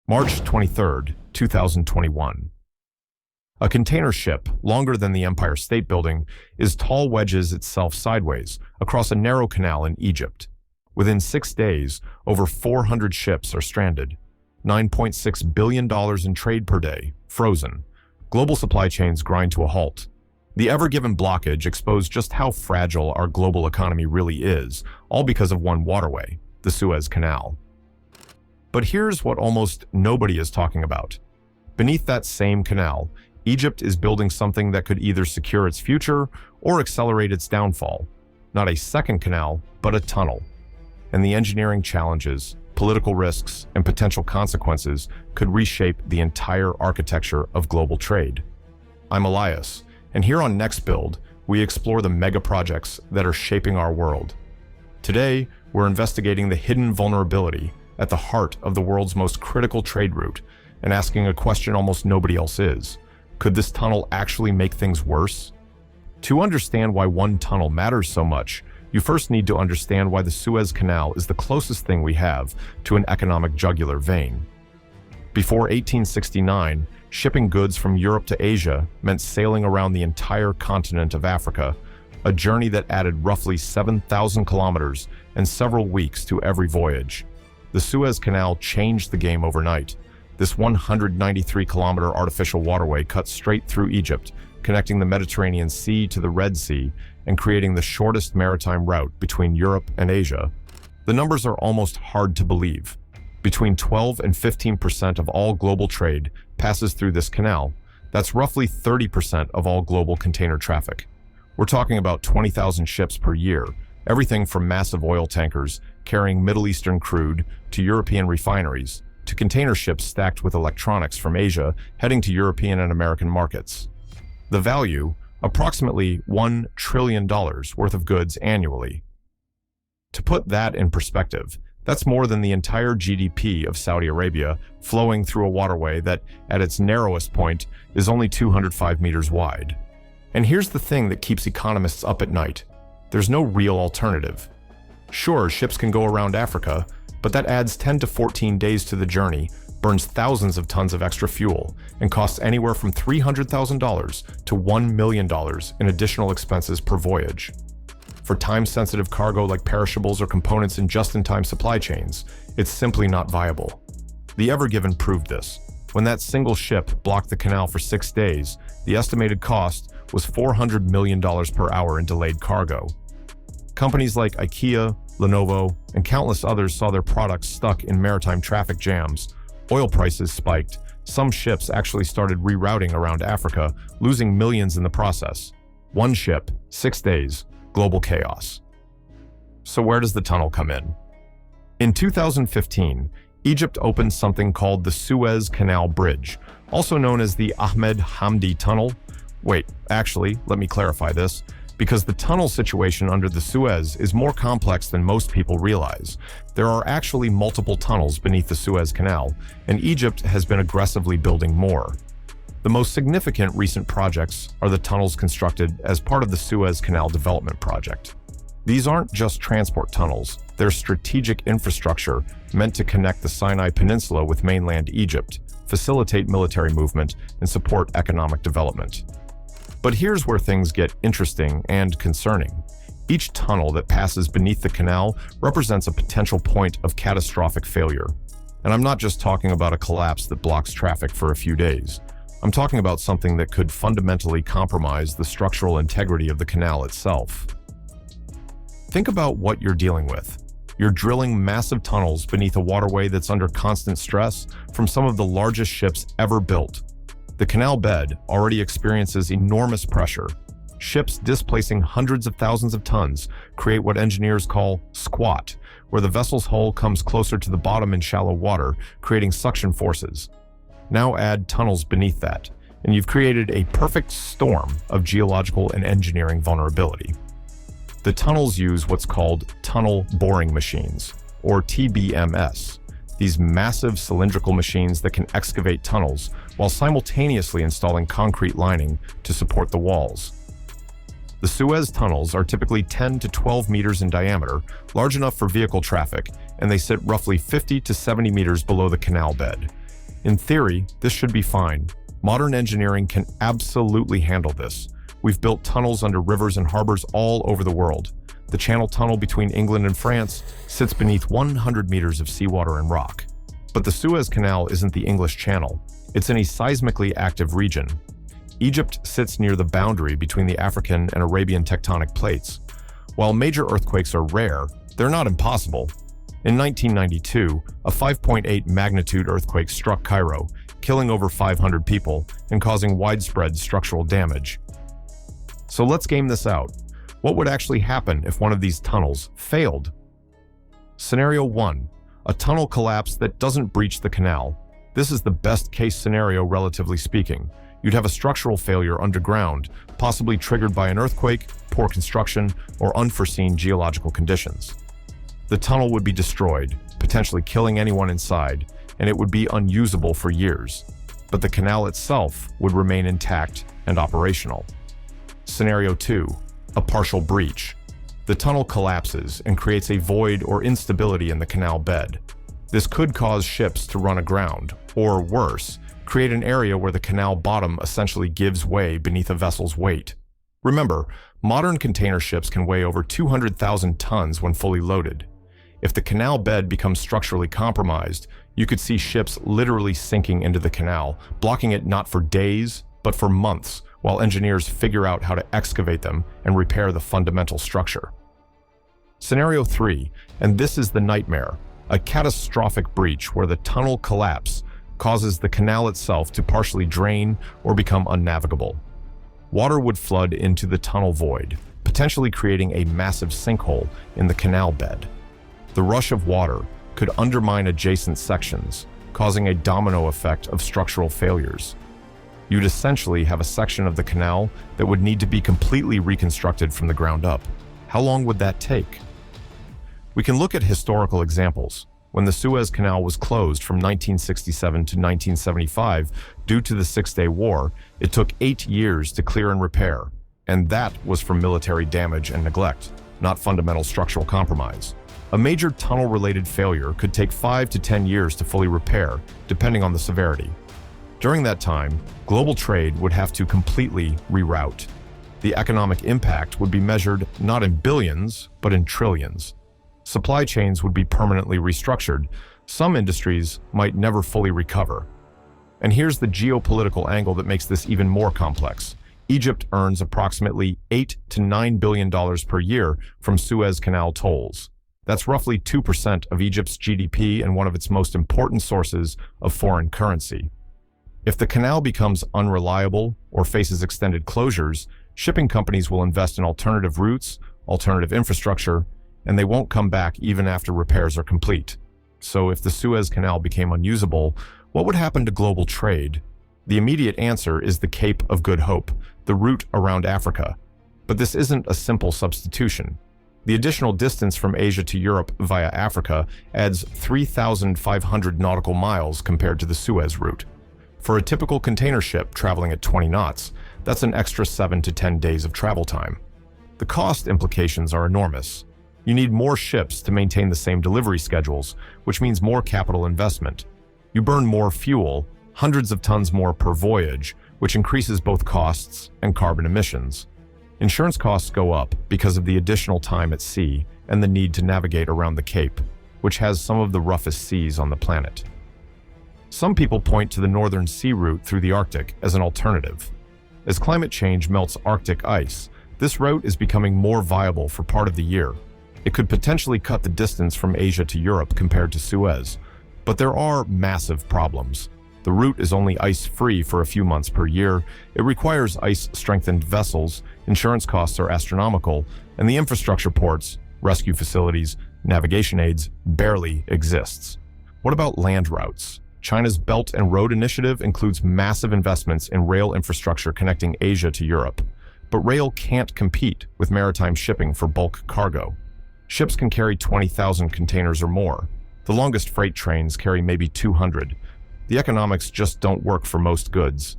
March 23, 2021. A container ship, longer than the Empire State Building, is tall wedges itself sideways across a narrow canal in Egypt. Within 6 days, over 400 ships are stranded. $9.6 billion in trade per day, frozen. Global supply chains grind to a halt. The ever-given blockage exposed just how fragile our global economy really is, all because of one waterway, the Suez Canal. But here's what almost nobody is talking about. Beneath that same canal, Egypt is building something that could either secure its future or accelerate its downfall. Not a second canal, but a tunnel. And the engineering challenges, political risks, and potential consequences could reshape the entire architecture of global trade. I'm Elias, and here on NextBuild, we explore the mega projects that are shaping our world. Today, we're investigating the hidden vulnerability at the heart of the world's most critical trade route and asking a question almost nobody else is. Could this tunnel actually make things worse? To understand why one tunnel matters so much, you first need to understand why the Suez Canal is the closest thing we have to an economic jugular vein. Before 1869, shipping goods from Europe to Asia meant sailing around the entire continent of Africa, a journey that added roughly 7,000 kilometers and several weeks to every voyage. The Suez Canal changed the game overnight. This 193-kilometer artificial waterway cuts straight through Egypt, connecting the Mediterranean Sea to the Red Sea and creating the shortest maritime route between Europe and Asia. The numbers are almost hard to believe. Between 12 and 15% of all global trade passes through this canal. That's roughly 30% of all global container traffic. We're talking about 20,000 ships per year, everything from massive oil tankers carrying Middle Eastern crude to European refineries, to container ships stacked with electronics from Asia heading to European and American markets. The value, approximately $1 trillion worth of goods annually. To put that in perspective, that's more than the entire GDP of Saudi Arabia flowing through a waterway that, at its narrowest point, is only 205 meters wide. And here's the thing that keeps economists up at night. There's no real alternative. Sure, ships can go around Africa, but that adds 10 to 14 days to the journey, burns thousands of tons of extra fuel, and costs anywhere from $300,000 to $1 million in additional expenses per voyage. For time-sensitive cargo like perishables or components in just-in-time supply chains, it's simply not viable. The Ever Given proved this. When that single ship blocked the canal for 6 days, the estimated cost was $400 million per hour in delayed cargo. Companies like IKEA, Lenovo, and countless others saw their products stuck in maritime traffic jams. Oil prices spiked. Some ships actually started rerouting around Africa, losing millions in the process. One ship, 6 days, global chaos. So where does the tunnel come in? In 2015, Egypt opened something called the Suez Canal Bridge, also known as the Ahmed Hamdi Tunnel. Wait, actually, let me clarify this. Because the tunnel situation under the Suez is more complex than most people realize. There are actually multiple tunnels beneath the Suez Canal, and Egypt has been aggressively building more. The most significant recent projects are the tunnels constructed as part of the Suez Canal Development Project. These aren't just transport tunnels, they're strategic infrastructure meant to connect the Sinai Peninsula with mainland Egypt, facilitate military movement, and support economic development. But here's where things get interesting and concerning. Each tunnel that passes beneath the canal represents a potential point of catastrophic failure. And I'm not just talking about a collapse that blocks traffic for a few days. I'm talking about something that could fundamentally compromise the structural integrity of the canal itself. Think about what you're dealing with. You're drilling massive tunnels beneath a waterway that's under constant stress from some of the largest ships ever built. The canal bed already experiences enormous pressure. Ships displacing hundreds of thousands of tons create what engineers call squat, where the vessel's hull comes closer to the bottom in shallow water, creating suction forces. Now add tunnels beneath that, and you've created a perfect storm of geological and engineering vulnerability. The tunnels use what's called tunnel boring machines, or TBMS. These massive cylindrical machines that can excavate tunnels while simultaneously installing concrete lining to support the walls. The Suez tunnels are typically 10 to 12 meters in diameter, large enough for vehicle traffic, and they sit roughly 50 to 70 meters below the canal bed. In theory, this should be fine. Modern engineering can absolutely handle this. We've built tunnels under rivers and harbors all over the world. The Channel Tunnel between England and France sits beneath 100 meters of seawater and rock. But the Suez Canal isn't the English Channel. It's in a seismically active region. Egypt sits near the boundary between the African and Arabian tectonic plates. While major earthquakes are rare, they're not impossible. In 1992, a 5.8 magnitude earthquake struck Cairo, killing over 500 people and causing widespread structural damage. So let's game this out. What would actually happen if one of these tunnels failed? Scenario 1. A tunnel collapse that doesn't breach the canal. This is the best case scenario, relatively speaking. You'd have a structural failure underground, possibly triggered by an earthquake, poor construction, or unforeseen geological conditions. The tunnel would be destroyed, potentially killing anyone inside, and it would be unusable for years. But the canal itself would remain intact and operational. Scenario 2. A partial breach. The tunnel collapses and creates a void or instability in the canal bed. This could cause ships to run aground, or worse, create an area where the canal bottom essentially gives way beneath a vessel's weight. Remember, modern container ships can weigh over 200,000 tons when fully loaded. If the canal bed becomes structurally compromised, you could see ships literally sinking into the canal, blocking it not for days, but for months, while engineers figure out how to excavate them and repair the fundamental structure. Scenario 3, and this is the nightmare, a catastrophic breach where the tunnel collapse causes the canal itself to partially drain or become unnavigable. Water would flood into the tunnel void, potentially creating a massive sinkhole in the canal bed. The rush of water could undermine adjacent sections, causing a domino effect of structural failures. You'd essentially have a section of the canal that would need to be completely reconstructed from the ground up. How long would that take? We can look at historical examples. When the Suez Canal was closed from 1967 to 1975 due to the Six-Day War, it took 8 years to clear and repair, and that was from military damage and neglect, not fundamental structural compromise. A major tunnel-related failure could take 5 to 10 years to fully repair, depending on the severity. During that time, global trade would have to completely reroute. The economic impact would be measured not in billions, but in trillions. Supply chains would be permanently restructured. Some industries might never fully recover. And here's the geopolitical angle that makes this even more complex. Egypt earns approximately $8 to $9 billion per year from Suez Canal tolls. That's roughly 2% of Egypt's GDP and one of its most important sources of foreign currency. If the canal becomes unreliable or faces extended closures, shipping companies will invest in alternative routes, alternative infrastructure, and they won't come back even after repairs are complete. So if the Suez Canal became unusable, what would happen to global trade? The immediate answer is the Cape of Good Hope, the route around Africa. But this isn't a simple substitution. The additional distance from Asia to Europe via Africa adds 3,500 nautical miles compared to the Suez route. For a typical container ship traveling at 20 knots, that's an extra 7 to 10 days of travel time. The cost implications are enormous. You need more ships to maintain the same delivery schedules, which means more capital investment. You burn more fuel, hundreds of tons more per voyage, which increases both costs and carbon emissions. Insurance costs go up because of the additional time at sea and the need to navigate around the Cape, which has some of the roughest seas on the planet. Some people point to the Northern Sea route through the Arctic as an alternative. As climate change melts Arctic ice, this route is becoming more viable for part of the year. It could potentially cut the distance from Asia to Europe compared to Suez. But there are massive problems. The route is only ice-free for a few months per year, it requires ice-strengthened vessels, insurance costs are astronomical, and the infrastructure ports, rescue facilities, navigation aids barely exists. What about land routes? China's Belt and Road Initiative includes massive investments in rail infrastructure connecting Asia to Europe. But rail can't compete with maritime shipping for bulk cargo. Ships can carry 20,000 containers or more. The longest freight trains carry maybe 200. The economics just don't work for most goods.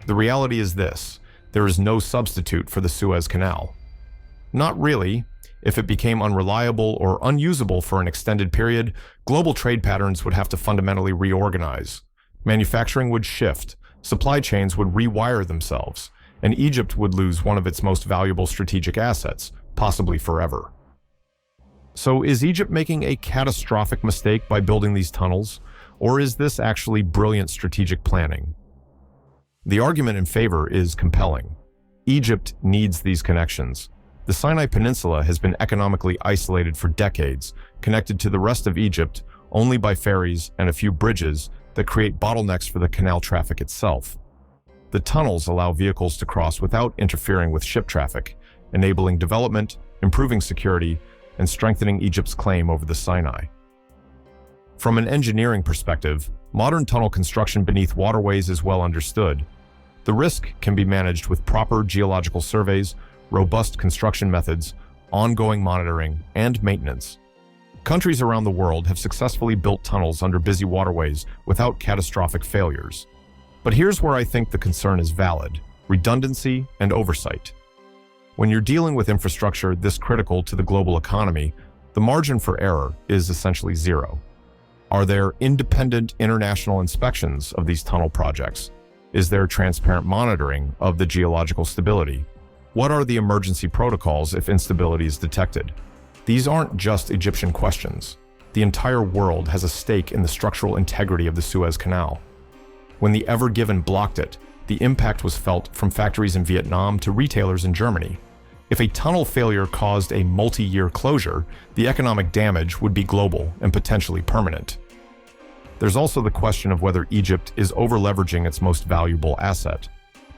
The reality is this: there is no substitute for the Suez Canal. Not really. If it became unreliable or unusable for an extended period, global trade patterns would have to fundamentally reorganize. Manufacturing would shift, supply chains would rewire themselves, and Egypt would lose one of its most valuable strategic assets, possibly forever. So is Egypt making a catastrophic mistake by building these tunnels, or is this actually brilliant strategic planning? The argument in favor is compelling. Egypt needs these connections. The Sinai Peninsula has been economically isolated for decades, connected to the rest of Egypt only by ferries and a few bridges that create bottlenecks for the canal traffic itself. The tunnels allow vehicles to cross without interfering with ship traffic, enabling development, improving security, and strengthening Egypt's claim over the Sinai. From an engineering perspective, modern tunnel construction beneath waterways is well understood. The risk can be managed with proper geological surveys, robust construction methods, ongoing monitoring, and maintenance. Countries around the world have successfully built tunnels under busy waterways without catastrophic failures. But here's where I think the concern is valid: redundancy and oversight. When you're dealing with infrastructure this critical to the global economy, the margin for error is essentially zero. Are there independent international inspections of these tunnel projects? Is there transparent monitoring of the geological stability? What are the emergency protocols if instability is detected? These aren't just Egyptian questions. The entire world has a stake in the structural integrity of the Suez Canal. When the Ever Given blocked it, the impact was felt from factories in Vietnam to retailers in Germany. If a tunnel failure caused a multi-year closure, the economic damage would be global and potentially permanent. There's also the question of whether Egypt is over-leveraging its most valuable asset.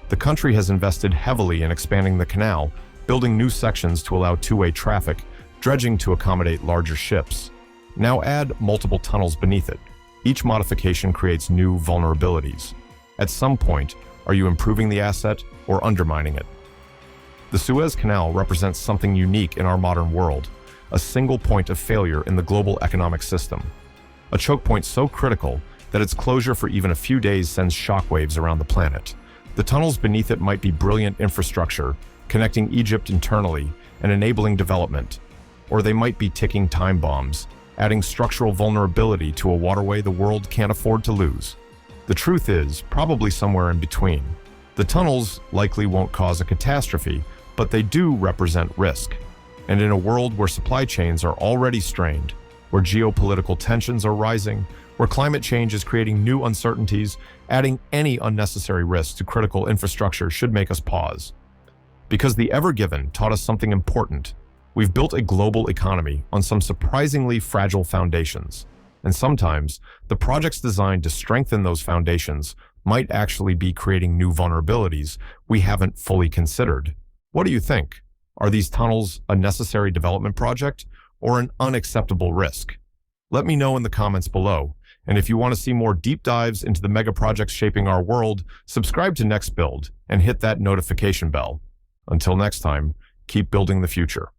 The country has invested heavily in expanding the canal, building new sections to allow two-way traffic, dredging to accommodate larger ships. Now add multiple tunnels beneath it. Each modification creates new vulnerabilities. At some point, are you improving the asset or undermining it? The Suez Canal represents something unique in our modern world, a single point of failure in the global economic system. A choke point so critical that its closure for even a few days sends shockwaves around the planet. The tunnels beneath it might be brilliant infrastructure, connecting Egypt internally and enabling development, or they might be ticking time bombs, adding structural vulnerability to a waterway the world can't afford to lose. The truth is probably somewhere in between. The tunnels likely won't cause a catastrophe, but they do represent risk. And in a world where supply chains are already strained, where geopolitical tensions are rising, where climate change is creating new uncertainties, adding any unnecessary risk to critical infrastructure should make us pause. Because the Ever Given taught us something important. We've built a global economy on some surprisingly fragile foundations. And sometimes, the projects designed to strengthen those foundations might actually be creating new vulnerabilities we haven't fully considered. What do you think? Are these tunnels a necessary development project or an unacceptable risk? Let me know in the comments below. And if you want to see more deep dives into the mega projects shaping our world, subscribe to NextBuild and hit that notification bell. Until next time, keep building the future.